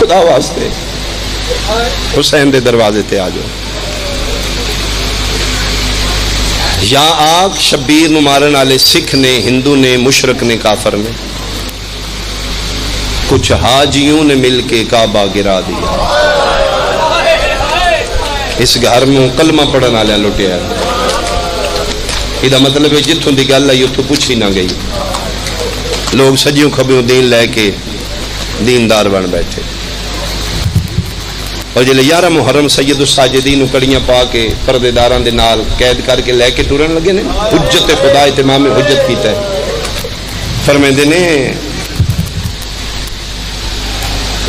خدا واسطے حسین دے دروازے تے آ جاؤ. یا آگ شبیر نو مارن والے سکھ نے، ہندو نے، مشرک نے، کافر نے. کچھ حاجیوں نے مل کے کعبہ گرا دیا. اس گھر میں کلمہ پڑھن والے لٹیا. یہ مطلب ہے جتوں کی گل آئی اتوں پوچھی نہ گئی. لوگ سجیوں کھبیوں دین لے کے دیندار بن بیٹھے. اور جلے 11 محرم سید الساجدین کڑیاں پا کے پردے داراں دے نال قید کر کے لے کے ٹرن لگے نے. حجت خدا اتمام حجت کیتا ہے. فرمیندے نے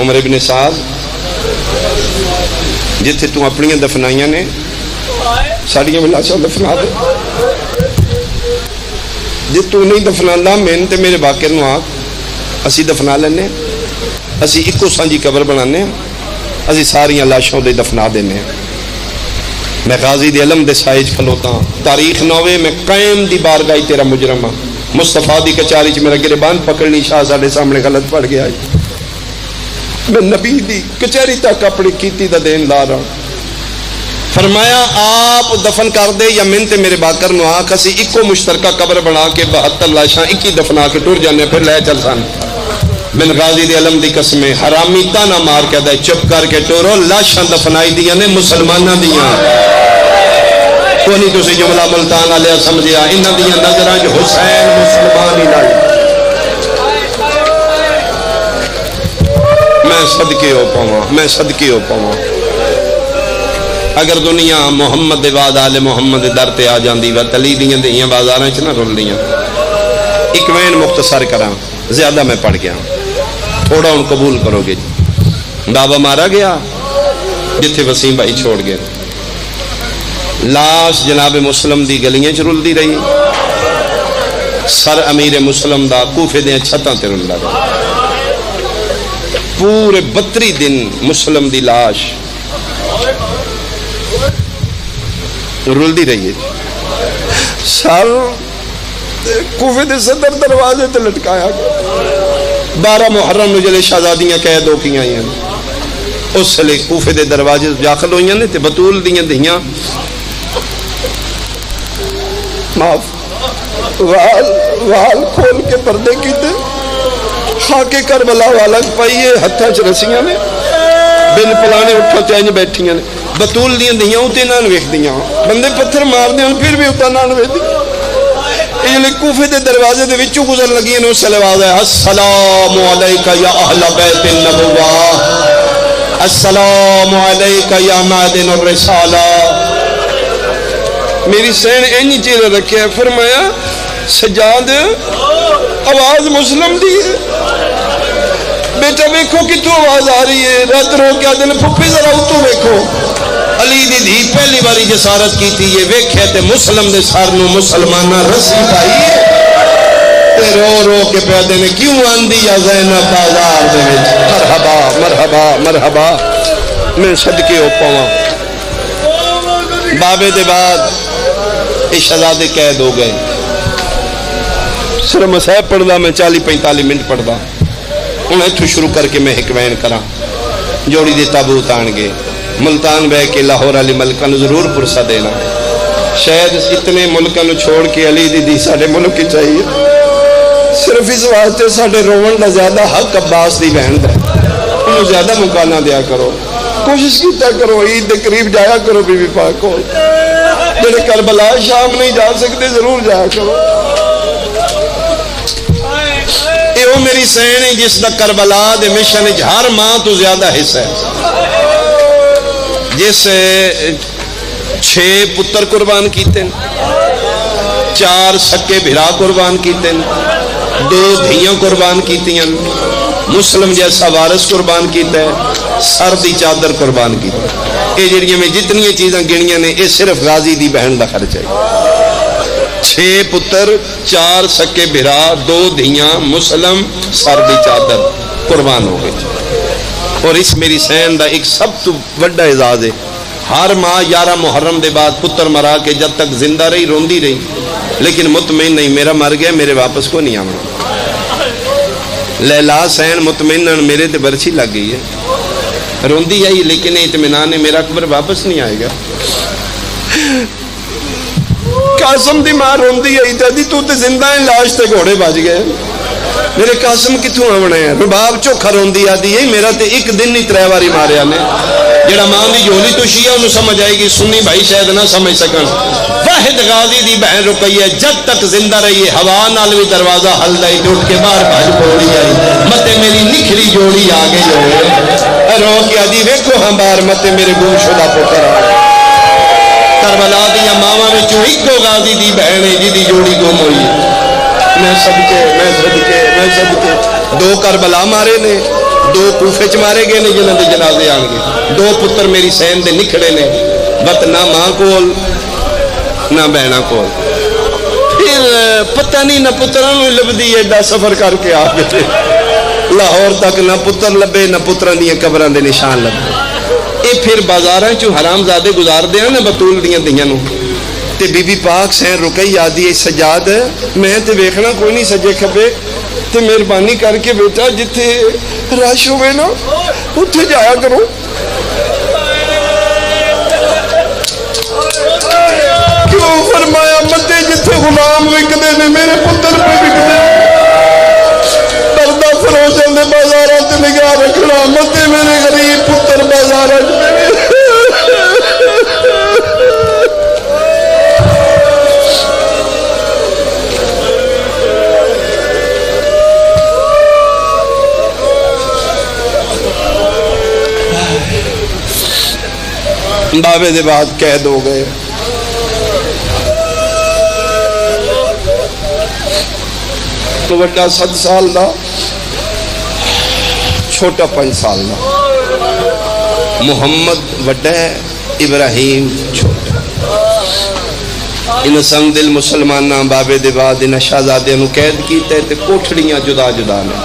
عمر ابن سعد جتھے تو اپنی دفنائیاں نے ساڑیاں ملاشاں دفنا دے. جی تو نہیں دفنا مین تے میرے باقر نو آگ اسی دفنا لینے. اسی ایکو سانجی قبر بنانے. اسی ساریاں لاشوں دے دفنا دینے. میں غازی دے علم دے سائج کھلوتا ہوں. تاریخ نوے میں قائم دی بارگاہ تیرا مجرمہ مصطفیٰ دی کچاری چ میرا گربان پکڑنی شاہ ساڈے سامنے غلط پڑ گیا. میں نبی دی کچہری تک اپنی کیتی دا دین لا رہا. فرمایا آپ دفن کر دے یا من تے میرے باکر نو آکھ اسی ایکو مشترکہ قبر بنا کے 72 لاشاں ایک ہی دفنا کے ٹر جانے پھر لے چل سن. بن غازی دی علم دی قسمیں حرامی تانا مار کے دے چپ کر کے ٹورو لاشاں دفنائی دیاں نے مسلمانہ دیاں. کوئی نہیں تسی جملہ ملتان علیہ سمجھیا انہاں دیاں نظراں جو حسین مسلمان ہی لائی. میں صدقے ہو پاواں. اگر دنیا محمد دے بعد آل محمد در تے آ جاندی و تلی دیاں دیاں بازاراں چ نہ رول دیاں. ایک وین مختصر کراں زیادہ میں پڑھ گیا تھوڑا ان قبول کرو گے. بابا مارا گیا جتھے وسیم بھائی چھوڑ گئے. لاش جناب مسلم دی گلیاں چ رول دی رہی. سر امیر مسلم دا کوفے دیاں چھتاں تے رلدا رہا. پورے 32 دن مسلم دی لاش رلدی رہی ہے. سر کوفے دے صدر دروازے تے لٹکایا گیا. 12 محرم نو جلے شہزادیاں قید ہو کے آئی ہیں اس لئے کوفے دے دروازے داخل ہوئی ہیں تے بطول دیاں دہیاں معاف وال کھول کے پردے کیتے خاکے کربلا والا پائیے ہتھاں چ رسیاں نے بن پلانے اٹھا چینج بیٹھیاں نے. بطول دیاں دہیاں اتے نہ ویکھ دیاں بندے پتھر مار دیاں پھر بھی اتا نہ ویکھ دیاں. یہ کوفے دے دروازے دے وچوں گزر لگی نو سلوات ہے السلام علیکہ یا اہل بیت النبوہ السلام علیکہ یا معدن الرسالہ. میری سین اینی چیز رکھے ہے. فرمایا سجاد آواز مسلم دی ہے. بیٹا ویکھو کہ تو آواز آ رہی ہے. رات رو کیا دن پھپھی ذرا اتو ویکھو. علی دی دھی پہلی باری جسارت کی تھی یہ ویکھے تے مسلم دے سر نو مسلمانہ رسی پائی تے رو رو کے پیادے نے کیوں آندی یا زینب بازار دے وچ. مرحبا مرحبا مرحبا. میں صدقے ہو پاواں. بابے دے بعد شہزادے قید ہو گئے. صرف مسائب پڑھدا میں 40-45 منٹ پڑھدا. انہیں تو شروع کر کے میں حکمین کراں. جوڑی دے تابوت آن گئے. ملتان بہ کے لاہور علی ملکہ نو ضرور پرسہ دینا. شاید اتنے ملکہ نو چھوڑ کے علی دی ساڑھے ملک کی چاہیے. صرف اس واسطے ساڑھے روون دا زیادہ حق عباس دی بہن دا. انہوں زیادہ مکانہ دیا کرو. کوشش کیتا کرو عید دے قریب جایا کرو بی بی پاک کو. جڑے کربلا شام نہیں جا سکتے ضرور جایا کرو. یہ وہ میری سین ہے جس دا کربلا دے مشن ہر ماں تو زیادہ حصہ ہے. جس 6 پتر قربان کیتے 4 سکے بھرا قربان کیتے 2 دھیاں قربان کیتیاں. مسلم جیسا وارث قربان کیتا ہے. سر دی چادر قربان کیتا. یہ جڑیاں میں جتنی چیزاں گنیاں نے یہ صرف غازی دی بہن دا خرچ ہے. 6 پتر 4 سکے بھرا 2 دھیاں مسلم سر دی چادر قربان ہو گئی. اور اس میری سین دا ایک سب تو بڑا اعزاز ہے. ہر ماں 11 محرم دے بعد پتر مرا کے جب تک زندہ رہی روندی رہی لیکن مطمئن نہیں میرا مر گیا میرے واپس کو نہیں آنا. لیلا سین مطمئن میرے تے برچی لگ گئی ہے. روندی آئی لیکن اطمینان ہے میرا اکبر واپس نہیں آئے گا. قاسم دی ماں روندی آئی دادی تو تے زندہ ہے لاش تے گھوڑے بج گئے. میرے قاسم کتوں آونا ہے. رباب چوکھا روندی آدھی ہے میرا تے ایک دن نہیں 3 باری ماریا نے. جڑا ماں دی جھولی تو شیعہ انہوں سمجھ آئے گی, سنی بھائی شاید نہ سمجھ سکن. واحد غازی دی بہن رکیہ جب تک زندہ رہی ہے ہوا نال بھی دروازہ ہل دائی ٹوٹ کے باہر بھاج پوڑی آئی. متے میری نکھری جوڑی آگے جو رو کے آدھی ویکھو ہم بار متے میرے گم شدہ پتر آئے. کربلا دیا ماما میں ایکو غازی دی بہن ہے جی دی جوڑی گم ہوئی. میں صدقے 2 کربلا مارے نے, 2 کوفے چ مارے گئے نے جنہاں دے جنازے آن گے. 2 پتر میری سین دے نکھڑے نے, بت نہ ماں کول نہ بہنا کول. پھر پتہ نہیں نہ پتراں نوں لبدی ایڈا سفر کر کے آ گئے لاہور تک, نہ پتر لبے نہ پتراں دیاں قبراں دے نشان لبے. اے پھر بازاراں چوں حرام زادے گزار دے نا بطول دیاں دیاں نوں. تے بی بی پاک سین رکئی آدھی ہے سجاد میں تے ویکھنا کوئی نہیں سجے کھبے تے مہربانی کر کے بیٹا جتھے رش ہوئے نا اتھے جایا کرو. کیوں فرمایا متے جتھے غلام وکدے نے میرے پتر پہ وکدے. پردہ فروشاں دے بازاراں تے نگاہ رکھنا, متے میرے غریب پتر بازاراں تے. بابے دے بعد قید ہو گئے. تو بڑا 7 سال دا, چھوٹا 5 سال دا. محمد وڈا ہے, ابراہیم چھوٹا. ان سنگ دل مسلمانہ بابے دے بعد ان شہزادے نو قید کیتے تے کوٹھڑیاں جدا جدا نے.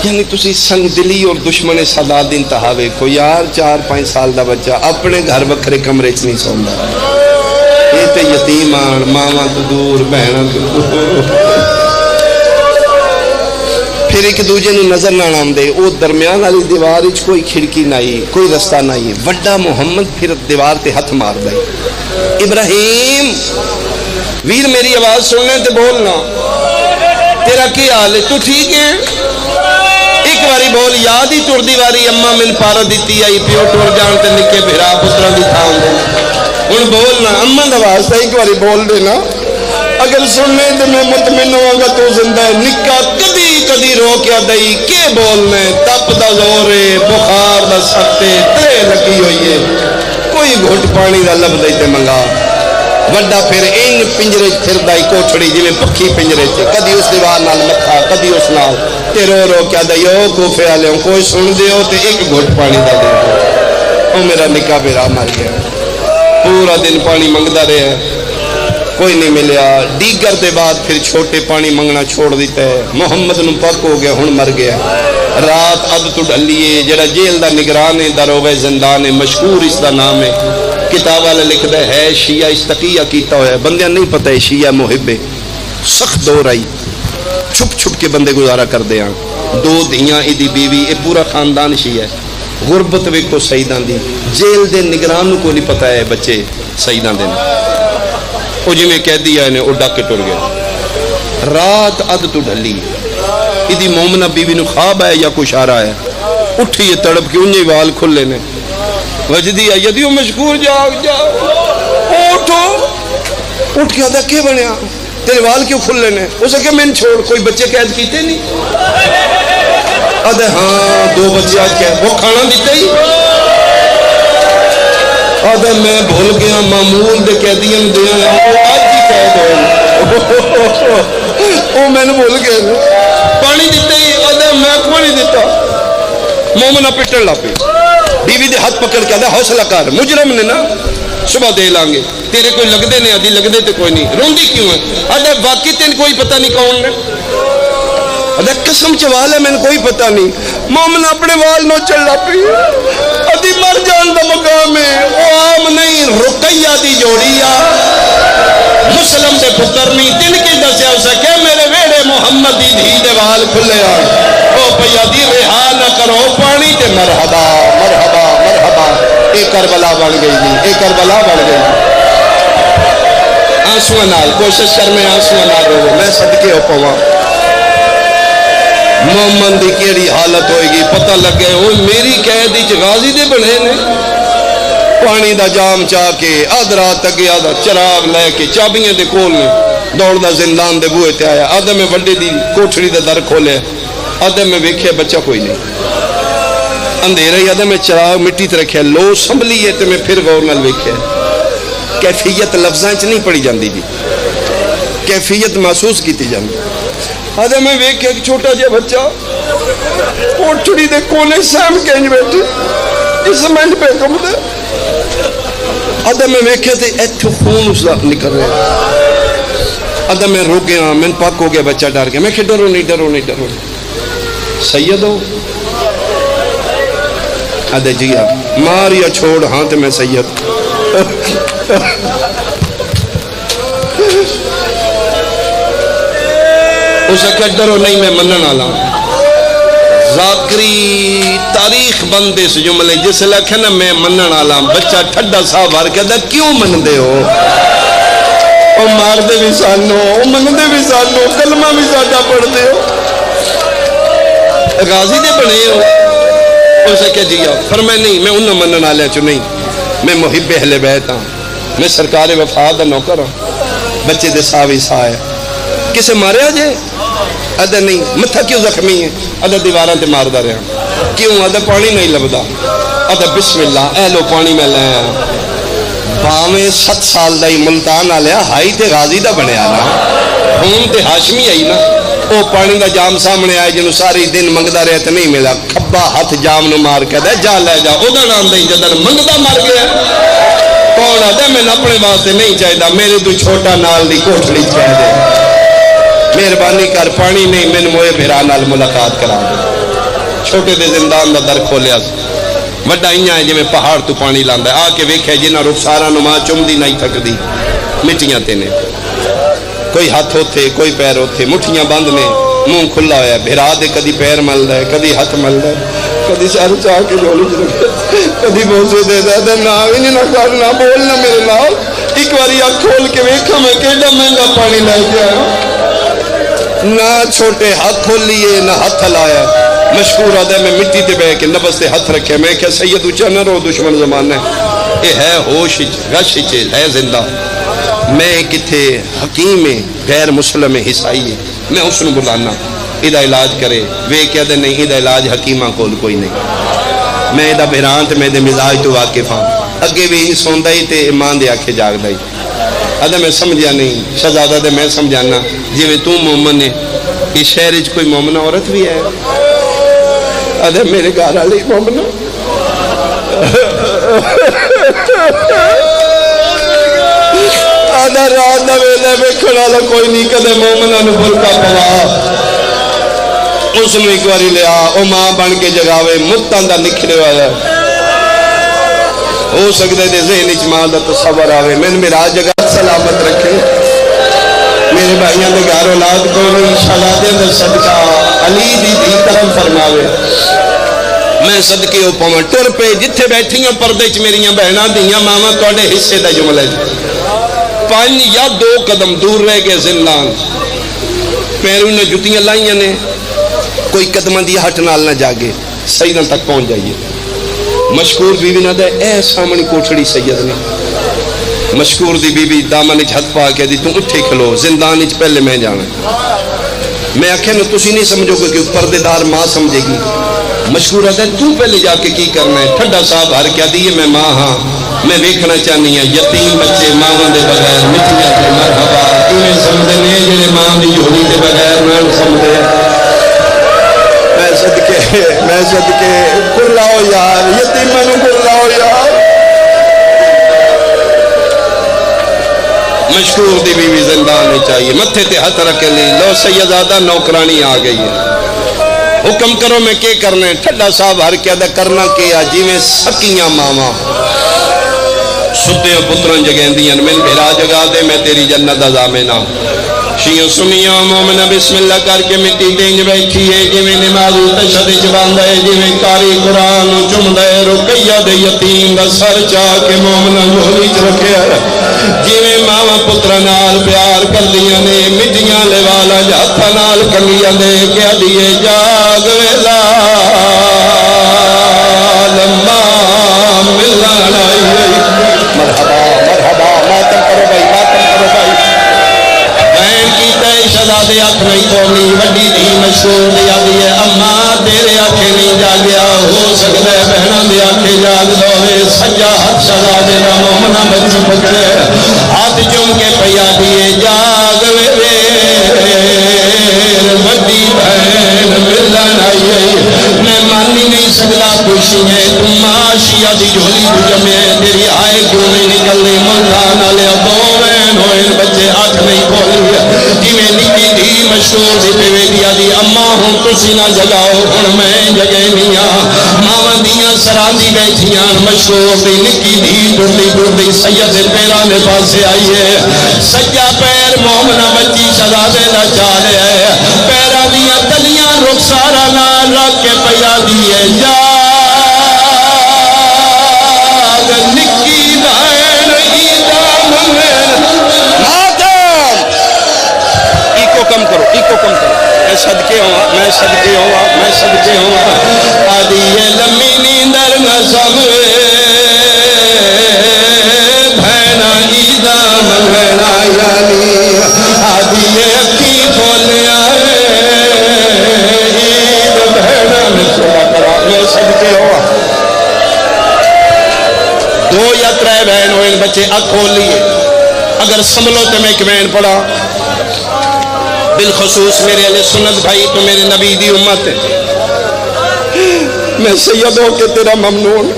یعنی تسی سنگ دلی اور دشمن سادات دی انتہا ویکھو یار. 4-5 سال دا بچہ اپنے گھر وکھرے کمرے چ نہیں سوندا. یہ تے یتیم آن, ماواں تو دور, بہناں تو دور. پھر ایک دوجے نو نظر نہ آندے. او درمیان والی دیوار وچ کوئی کھڑکی نہیں, کوئی رستہ نہیں. وڈا محمد پھر دیوار تے ہاتھ مار دے. ابراہیم ویر میری آواز سننے تے بولنا, تیرا کی حال ہے, تو ٹھیک ہے؟ ایک باری بول. یاد ہی ٹردی واری اما من پارا دیتی آئی پیو ٹور جان تے نکے بھرا پترا دی تھا ہوندے. ہن بولنا اما دا واسطہ ایک باری بول دینا. اگر سننے تے میں مطمئن ہوں گا تو زندہ ہے. نکا کدی کدی رو کے دئی کے بولنے, تپ دا زور ہے, بخار دا سخت ہے, تے لگی ہوئی ہے, کوئی گھٹ پانی دا لب دئی تے منگا. وڈا پھر ان پنجرے پھردائی کوٹھڑی جویں پکھی پنجرے تے, کدی اس دیوار نال متھا کدی اس نال, تے رو رو کیا دئیو کوفے والے کوئی سن دیو تے ایک گھٹ پانی دا دے. او میرا نکاح بیرا مر گیا. پورا دن پانی منگدا رہا, کوئی نہیں ملیا. دیگر دے بعد پھر چھوٹے پانی منگنا چھوڑ دیتا ہے. محمد نو پک ہو گیا, ہن مر گیا. رات اب تو ڈلیے جڑا جیل دا نگران ہے, داروغہ زندان ہے, مشہور اس دا نام ہے. کتاب والا لکھدا ہے شیعہ استقیہ کیتا ہوا ہے. بندیاں نہیں پتہ ہے شیعہ محب ہے. سخت دور آئی, چھپ چھپ کے بندے گزارا کر دے. 2 دھیاں ایدی بیوی, اے پورا خاندان شیعہ ہے. غربت ویکھو سیداں دی, جیل دے نگران کو نہیں پتہ ہے بچے سیداں دے. وہ جی میں کہہ دیا انہیں, وہ ڈاک کے ٹر گیا. رات اد تو ڈلی, ایدی مومنہ بیوی نو خواب ہے یا کچھ آ رہا ہے. اٹھی یہ تڑپ کے انہیں وال کھلے نے. وجدی آئی یدیو مشکور جاگ جاؤ, اٹھو. اٹھ کے آدھا کیا بنیا, تیرے وال کیوں کھلے نے؟ اسے کہ میں چھوڑ, کوئی بچے قید کیتے نہیں؟ آدھے ہاں 2 بچے آج قید, وہ کھانا دیتے ہی. آدھے میں بھول گیا معمول دے قیدیاں دیا, وہ آج ہی قید ہو. وہ میں نے بھول گیا. پانی دیتے ہی, آدھے میں کوئی نہیں دیتا. مومنہ پٹن لاپی, بیوی دے ہاتھ پکڑ کے آدھا حوصلہ کر, مجرم نے نا, صبح دے لانگے. تیرے کوئی لگ دے نہیں, آدھی لگ دے تے کوئی نہیں. روندی کیوں ہے؟ آدھا واقعی تین کوئی پتہ نہیں کون نے. آدھا قسم چوال ہے میں نے کوئی پتہ نہیں. مومن اپنے وال نو چل لاپی, آدھی مر جان دا مقام ہے. وہ عام نہیں, رقیہ دی جوڑی آ, مسلم دے پتر نہیں. تین کی دسیا اسے کہ میرے ویڑے محمد دی دھی دے وال کھلے آ. او پیا دی رہا نہ کرو پانی تے مرا. بن گئی جی، یہ کربلا بن گئی آنسو نال، کوشش کر میں آنسو نال رو، میں صدقے ہو پواں مومن دی کیڑی حالت ہوئے گی پتہ لگے وہ میری قید وچ غازی دے بنے نے پانی دا جام چاہ کے آدھ رات تک آدھا چراغ لے کے چابیاں دے کول نے دوڑ دا زندان دے بوئے تے آیا آدھا میں وڈے دی کوٹھڑی دا در کھولے آدھا میں ویکھے بچہ کوئی نہیں اندھیرا ہی آدھا میں چراغ مٹی تے رکھے لو سنبھلی ہے تے میں پھر غور نال ویکھے کیفیت لفظاں چ نہیں پڑھی جاندی جی کیفیت محسوس کیتی جاندی آدھا میں ویکھے ایک چھوٹا جہا بچہ کوٹھڑی دے کونے سام کے انج بیٹھے اس منٹ پہ کم دے آدھا میں ویکھے تے ایتھو خون اس دا نکل رہے آدھا میں رو گیا میں پاک ہو گیا بچہ ڈر گیا میں کہ ڈرو نہیں ڈرو نہیں ڈرو سید ہو آدھا جی مار یا چھوڑ ہاں تے میں سید اسے کہ ڈرو نہیں میں منن والا ذاکری تاریخ بندے سے جملے جس لکھے نا میں منن والا بچہ ٹھڈا صاحب ہر کہتا کیوں من دے ہو او مار دے بھی سانو او من دے بھی سانو کلمہ بھی ساڈا پڑھ دے ہو غازی دے بنے ہو اسے کہ جی فرمائے نہیں میں انہوں منن والے چ نہیں میں محب اہل بیت ہاں میں سرکار وفا دا نوکر ہوں بچے دے ساوی سا ہے کسے ماریا جے ادھا نہیں متھا کیوں زخمی ہے ادھا دیواراں تے مار دا رہا کیوں ادھا پانی نہیں لبدا ادھا بسم اللہ اے لو پانی میں لے باویں 7 سال دا ہی ملتان آلیا ہائی تے غازی دا بنیا نا خون تے ہاشمی آئی نا او پانی دا جام سامنے آئے جنہوں ساری دن منگدا رہے تے نہیں ملا کھبا ہاتھ جام نو مار کے دے جا لے جا او دا نام دے جدن منگدا مار گیا کون آدھے میں اپنے واسطے نہیں چاہیے دا میرے تو چھوٹا نال دی کوٹھڑی چاہیے دے مہربانی کر پانی نہیں میں موئے بھرا نال ملاقات کرا دے چھوٹے دے زندان دا در کھولیا وڈا ہیاں ہے جی میں پہاڑ تو پانی لاندا ہے آ کے ویکھے جنہ رخسارا نما چمدی نہیں تھک دی مٹیاں تینے کوئی ہاتھ ہوتے کوئی پیر ہوتے مٹھیاں بند نے منہ کھلا ہوا ہے بھرا دے کدی پیر مل دے کدی ہاتھ مل دے کدی سر چاہ کے جولی رکھے کدی بوسے دے دے نہ بھی نہیں نہ کر نہ بولنا میرے نال ایک باری آنکھ کھول کے ویکھا میں کیڑا مہنگا پانی لے کے آیا نہ چھوٹے ہاتھ کھول لیے نہ ہاتھ لایا مشکور آدھے میں مٹی تے بے کے نبس تے ہاتھ رکھے میں کہ سید اچھا نہ رو دشمن زمانہ یہ ہے ہوش غش ہے زندہ میں کتھے حکیم غیر مسلم عیسائی ہے میں اس نے بلانا ادھا علاج کرے وہ کہہ دے نہیں ادھا علاج حکیمہ کول کوئی نہیں میں ادھا بہران تے میں دے مزاج تو واقف ہاں اگے بھی ہی سوندہ ہی تے ایمان دے آکھے جاگ دائی ادھا میں سمجھا نہیں شہزادہ دے میں سمجھانا جی میں تو مومن ہے اس شہر اچھ کوئی مومن عورت بھی ہے ادھا میرے گھر والی مومن آدھا رات دا ویلے میں کھڑا لے کوئی نہیں کدے مومنہ نو برکا پوا اس نے ایک باری لیا او ماں بن کے جگاوے متان دا نکھرے والا ہو سکتے دے ذہن اجماع دا تصور آوے میں میرا جگہ سلامت رکھے میرے بھائیاں دے گھر اولاد کو انشاءاللہ دے اندر صدقہ علی دی طرف فرماوے میں صدقے ہو پاواں ٹر پہ جتھے بیٹھیاں پردے چ میریاں بہناں دیاں ماواں تواڈے حصے دا جملہ 5 یا 2 قدم دور رہ گئے زندان پیروں نے جتیاں لائیاں نے کوئی قدمہ دی ہٹ نال نہ جاگے سیدہ تک پہنچ جائیے مشکور بی بی نہ دے اے سامنی کوٹھڑی سید نے مشکور دی بی بی دامن اچ ہتھ پا کے دی تو اٹھے کھلو زندان اچ پہلے میں جانا میں آکھے نو تسی نہیں سمجھو کہ پردے دار ماں سمجھے گی مشکور آتا ہے تو پہلے جا کے کی کرنا ہے ٹھڈا صاحب ہر کیا دیئے میں ماں ہاں میں دیکھنا چاہنی ہے یتیم بچے ماں دے بغیر مٹیاں کے مرحبا انہیں سمجھے نے جنہیں ماں دی جھولی دے بغیر نہ سمجھے میں صدقے کر لاؤ یار یتیم منو کر لاؤ یار مشکور دی بیوی زندان میں چاہیے متھے تے ہاتھ رکھ لی لو سیدادہ نوکرانی آ گئی ہے حکم کرو میں کیا کرنے ٹھڈا صاحب ہر کیا دا کرنا کیا جی میں سکیاں ماما ستے پتران جگہیں دیاں میں بھیرا جگہ دے میں تیری جنت ازامنا شیعوں سنیاں مومنہ بسم اللہ کر کے مٹی دینج بیٹھی ہے جی میں نماز تشہد جبان دے جی میں کاری قرآن چم دے رکیہ دے یتیم دا سر چاہ کے مومنا جھولی چ رکھیا ہے جویں ماواں پتراں نال پیار کردیاں نے مٹیاں لوالا ہتھاں نال کنگیاں دے کے دیے جاگ ویلا لمبا ملن آئی مرحبا مرحبا ماتم کرو بھائی ماتم کرو بھائی بہن کی تے شہزادے اکھ نہیں کھولی وڈی دھی مشہور دیا دی ہے اما تیرے آنکھیں نہیں جاگیا ہو سکتا ہے بہنوں دے آنکھیں جاگ دوے سجا ہاتھ شہزادے دا مومنا بچ پکڑے ہاتھ چوم کے پیا دیے جاگ وے وڈی بہن ملن آئی میں مان ہی نہیں سکتا خوشی ہے تم معاشیا دی جھولی تو جمے تیری آئے کیوں نہیں نکلنے ملتان والے دو بہن ہوئے بچے آنکھ نہیں کھولی جویں نکی دھی مشہور دی بیٹیا دی اما ہوں تسی نہ جگاؤ ہن میں جگے میاں ماواں دیاں سراندی بیٹھیاں مشہور دی نکی دھی ٹرتی ٹرتی سید پیراں دے پاسے آئی ہے سجا پیر مومنا بچی شہزادے دا چالے ہے پیراں دیاں تلیاں رخسارا نال رکھ کے پیا دیے جا نکی بہن عیدا منگن ماتم ایکو کم کرو ایکو کم کرو میں صدقے ہوا میں صدقے ہوا میں صدقے ہوا آدھی یہ لمبی نیندر نہ سموے بہنا عیدا منگن آئی آدھی یہ اکھی کھولیا عید بہنا میں صدا کرا میں صدقے ہوا دو یا ترے بہن ہوئے بچے اکھ کھول لیے اگر سنبھلو تو میں ایک بہن پڑھا بالخصوص میرے علیہ سنت بھائی تو میرے نبی دی امت ہے میں سید ہو کے تیرا ممنون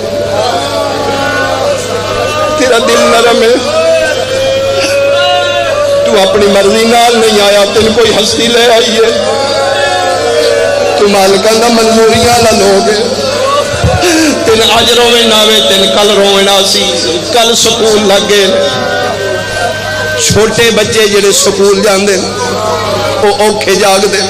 تیرا دل نرم ہے تو اپنی مرضی نال نہیں آیا تین کوئی ہستی لے آئی ہے تو مالکان دا منظوریاں نہ لوگ تین اج روے ناوے تین کل روے ناسی کل سکول لگے چھوٹے بچے جڑے سکول جاندے وہ اوکھے جاگ دے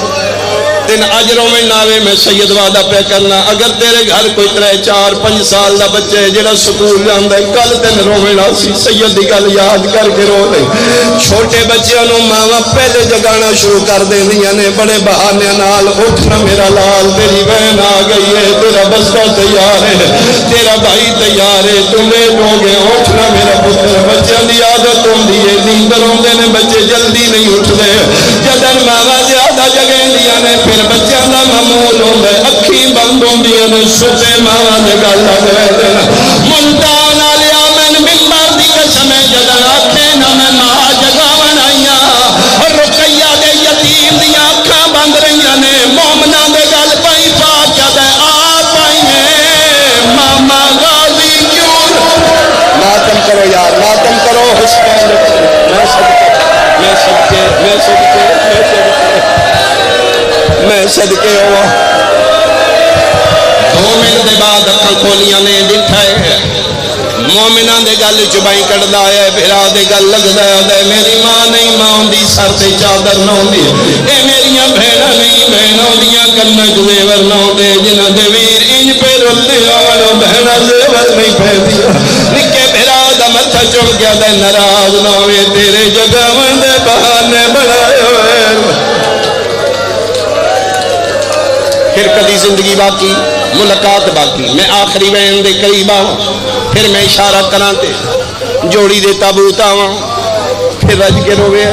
تین اج روے ناوے میں سید وعدہ پہ کرنا اگر تیرے گھر کوئی 3-4-5 سال دا بچے جڑا سکول جاندے کل تین روے ناسی سید دی گل یاد کر کے رو دے چھوٹے بچیاں نو ماواں پہلے جگانا شروع کر دیندیاں نے بڑے بہانے نال اٹھنا میرا لال تیری بہن آ گئی ہے تیرا بستہ تیار ہے تیرا بھائی تیار ہے تم لیٹ ہو گئے اٹھنا میرا پتر بچیاں دی عادت ہوندی ہے نیندر ہوندے نے بچے جلدی نہیں اٹھدے جدن ماواں زیادہ جگیندیاں نے پھر بچیاں دا معمول ہوندا ہے اکھی بند ہوندیاں نے ستے ماواں دے گل لگ رہے ملتان والیا میں منبر دی قسم جدن آکھے نہ میں ماں جگاون آئیاں رقیہ دے یتیم دیاں اکھاں بند رہیاں نے مومنا دے گل پئی پاک جد آ پائیں ماما غازی کیوں ماتم کرو یار ماتم کرو حسین میں صدقے میں صدقے میں صدقے میں صدقے میں صدقے ہوا 2 منٹ دے بعد اکھاں کھولیاں نے ڈٹھا ہے مومناں دے گل چبائی کٹدا ہے بھرا دے گل لگدا ہے میری ماں نہیں ماں ہوندی سر تے چادر نہ ہوندی اے میریاں بہناں نہیں بہناں ہوندیاں کناں چ زیور نہ ہوندے جنہاں دے ویر انج پہ رلدے آون بہناں زیور نہیں پہندیاں نکے بھرا دا متھا چڑھ گیا تے ناراض نہ ہوئے تیرے جگاون دے بہانے بنائے ہوئے پھر کدی زندگی باقی ملاقات باقی میں آخری بہن دے قریب آواں پھر میں اشارہ کراں تے جوڑی دے تابوت آواں پھر رج کے روے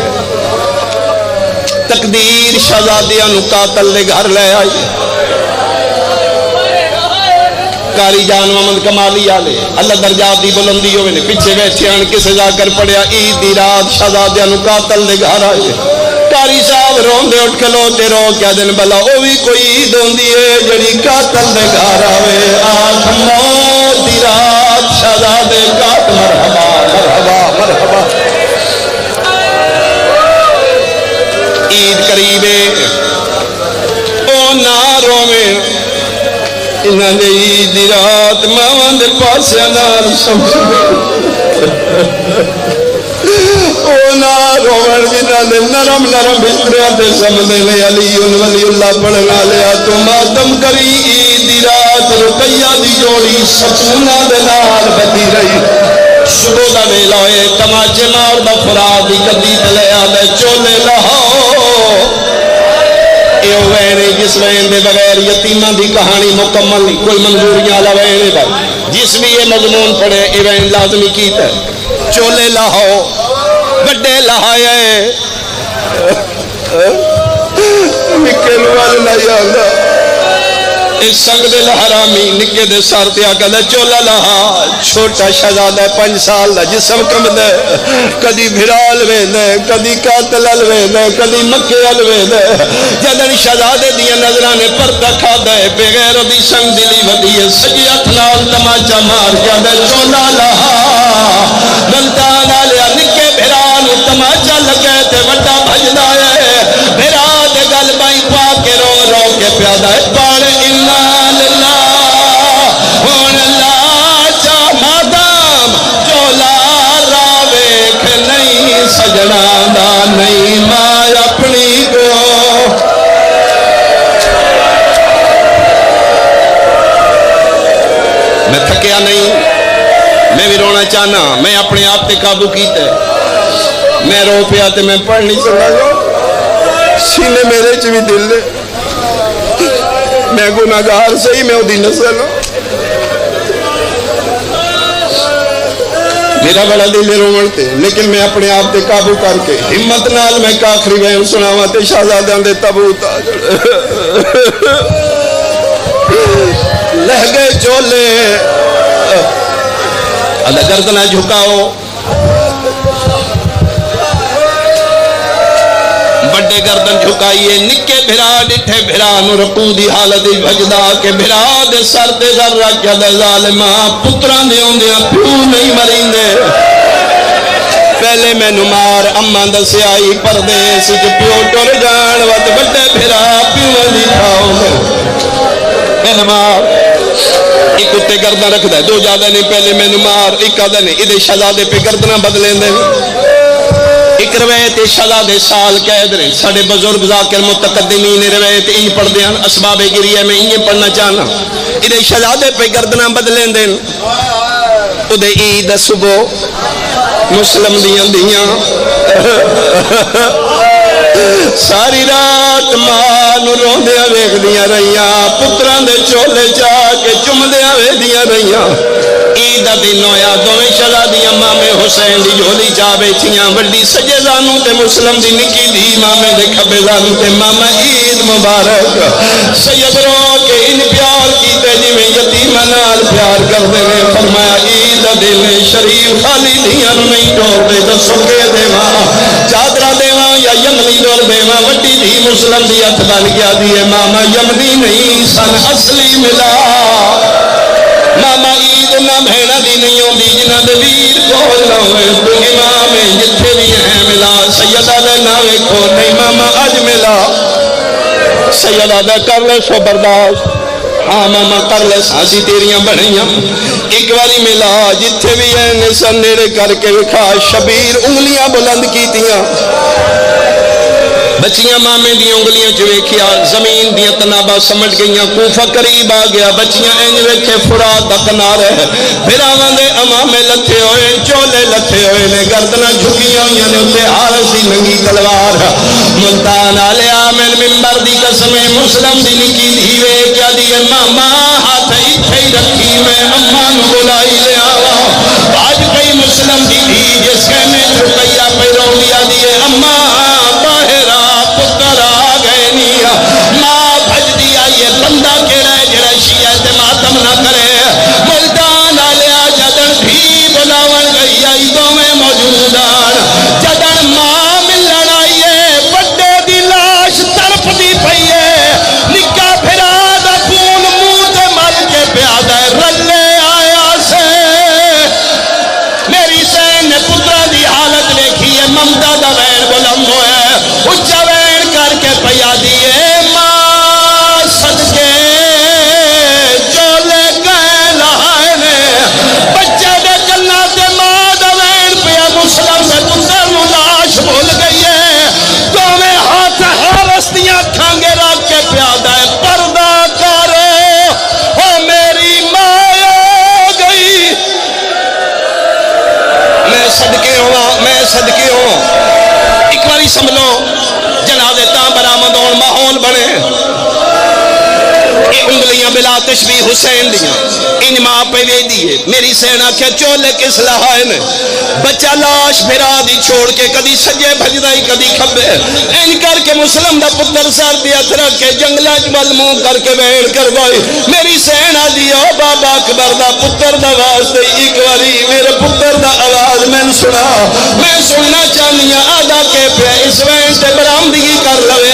تقدیر شہزادیاں نو قاتل دے گھر لے آئی کاری جان محمد کمالی آلے اللہ درجات دی بلندی ہوئے نے پیچھے بیٹھے آن کسے جا کر پڑیا عید دی رات شہزادیاں نو قاتل دے گھر آئے کاری صاحب روندے اٹھ کے لوتے رو کیا دن بلا او بھی کوئی عید ہوندی ہے جڑی قاتل دے گھر آوے آنکھ موت دی رات شہزادے قات مرحبا مرحبا مرحبا عید قریبے او نہ رویں انہاں دے عید دی رات ماواں دے پاسے نال سمجھ او نہ روون جنہاں دے نرم نرم بستریاں تے سمدے نے علی ولی اللہ پڑھنا لیا تو ماتم کری عید دی رات رقیہ دی جوڑی سکونہ دے نال بدی رہی صبح دا ویلا ہوئے تماچے مار دا فراد دی گدی تے لے آدے چولے لہو یہ وینے جس وین دے بغیر یتیمان دی کہانی مکمل نہیں کوئی منظوریاں والا وینے بھائی جس بھی یہ مضمون پڑھے یہ وین لازمی کیتا ہے چولے لاہو بڑے لہائے نکے نوال نہیں آگا اس سنگ دے لحرامی نکے دے سار دیا گلے چولا لہا چھوٹا شہزادہ 5 سال دا جسم کم دے کدی بھرال وے دے کدی قاتل الوے دے کدی مکے الوے دے جدن شہزادے دیا نظرانے پر تکھا دے بغیر دی سنگ دلی ودی سجی اتنال تماچا مار جدے چولا لہا ملتان آلیا نکے بھرال تماچا لگے تے وڈا بھجدہ ہے بھرال دے گل بائی پا کے رو رو کے پیادہ ہے پاڑے سجنا دا نہیں ماں اپنی کو میں تھکیا نہیں میں بھی رونا چاہنا میں اپنے آپ تے قابو کیتے میں رو پیا تے میں پڑھ نہیں سکا سینے میرے چ بھی دل دے میں گناہگار سہی میں اودی نسل ہوں میرا بڑا دل رومن تے لیکن میں اپنے آپ تے قابو کر کے ہمت نال میں کاخری وین سناواں تے شہزادیاں دے تابوت آ لہ گئے چولے ادا گردنہ جھکاؤ بڑے گردن جھکائیے نکے بھرا ڈٹھے بھرا نو رکو دی حالت بھجدا کے بھرا دے سر تے ذر رکھیا دے ظالماں پتران دے ہوندیاں پیو نہیں مریندے پہلے میں نمار اماں دسے آئی پردیس جو پیو ٹر جان وقت بڑے بھرا پیو دی کھاؤ اے نمار ایک کتے گردن رکھ دے دو جادہ نہیں پہلے میں نمار ایک آدھا نہیں ادھے شہزادے پہ گردنہ بدلیں دے ایک روایت شہزاد سال قید رہے ساڑھے بزرگ ذاکر متقدمین روایت این پڑھ دیاں اسباب گریہ میں این پڑھنا چاہنا ادھے شہزادے پہ گردنہ بدلیں دیں ادھے عید صبح مسلم دیاں ساری رات مان روندیاں ویکھ دیاں رہیاں پتران دے چولے جا کے چمدیاں ویکھ دیاں رہیاں عید دن ہویا دویں شہزادیاں مامے حسین دی جھولی جا بیٹھیاں وڈی سجے زانوں تے مسلم دی نکی دی مامے دے کھبے زانوں تے ماما عید مبارک سید رو کے ان پیار کیتے جی میں یتیم نال پیار کر دے فرمایا عید دن شریف خالی دیاں نہیں ٹور دے دسو کے دیواں چادرہ دیواں یا یمنی دور دیواں وڈی دی مسلم دی ہتھ بن گیا دی ماما یمنی نہیں سن اصلی ملا ماما عید نہ بھیڑا دی نہیں ہوں دی جنہ دے ویر کول نہ ہوئے تو امام جتھے بھی ہیں ملا سیدہ دے ناوے کو نہیں ماما اج ملا سیدہ دے کر لے سو برداشت ہاں ماما کر لے سانسی تیریاں بڑھیاں ایک باری ملا جتھے بھی ہیں نسان نیڑے کر کے رکھا شبیر انگلیاں بلند کی تیاں بچیاں مامے دی انگلیاں چوے کیا زمین دی تنابہ سمجھ گئیاں کوفہ قریب آ گیا بچیاں اینج ویکھے فرات دا کنارے بھراوان دے امامے لتھے ہوئے چولے لتھے ہوئے نے گردنہ جھکیاں ہوئے نے اتے حارسی ننگی تلوار ملتان آلے آمین ممبر دی قسم مسلم دی نکی دھیوے کیا دیئے ماما ہاتھ اتھے ہی رکھی میں اماں نو بلائی لے آوا آج کئی مسلم دی دھی جس کے میں رکیہ پہ رو لیا دیئے اماں باہرہ پتر آ گئے نیا ماں بھج دیا یہ بندہ کیڑا ہے جڑا شیعہ ماتم نہ کرے ملتان آلیا جدن بھی بلاون گئی آئی دو میں موجودان جدن ماں ملن آئیے بڑے دی لاش تڑپ دی پئیے نکا پھرا دا خون منہ تے مل کے پیادہ سنبھلو جنازے تاں برآمد ہون ماحول بنے اے انگلیاں بلا تشبیہ حسین دیاں ان ماں پہ وے دیئے میری سینا کیا چولے کس لہائے نے بچہ لاش بھرا دی چھوڑ کے کدی سجے بھجدائی کدی کھبے این کر کے مسلم دا پتر سر دیا ترک کے جنگلہ جبل منہ کر کے بین کر گئی میری سینا دیا بابا اکبر دا پتر دا آواز دے ایک واری میرے پتر دا آواز میں سنا میں سننا چاہنیا آدھا کے پہ اس وین سے برآمدگی کر لوے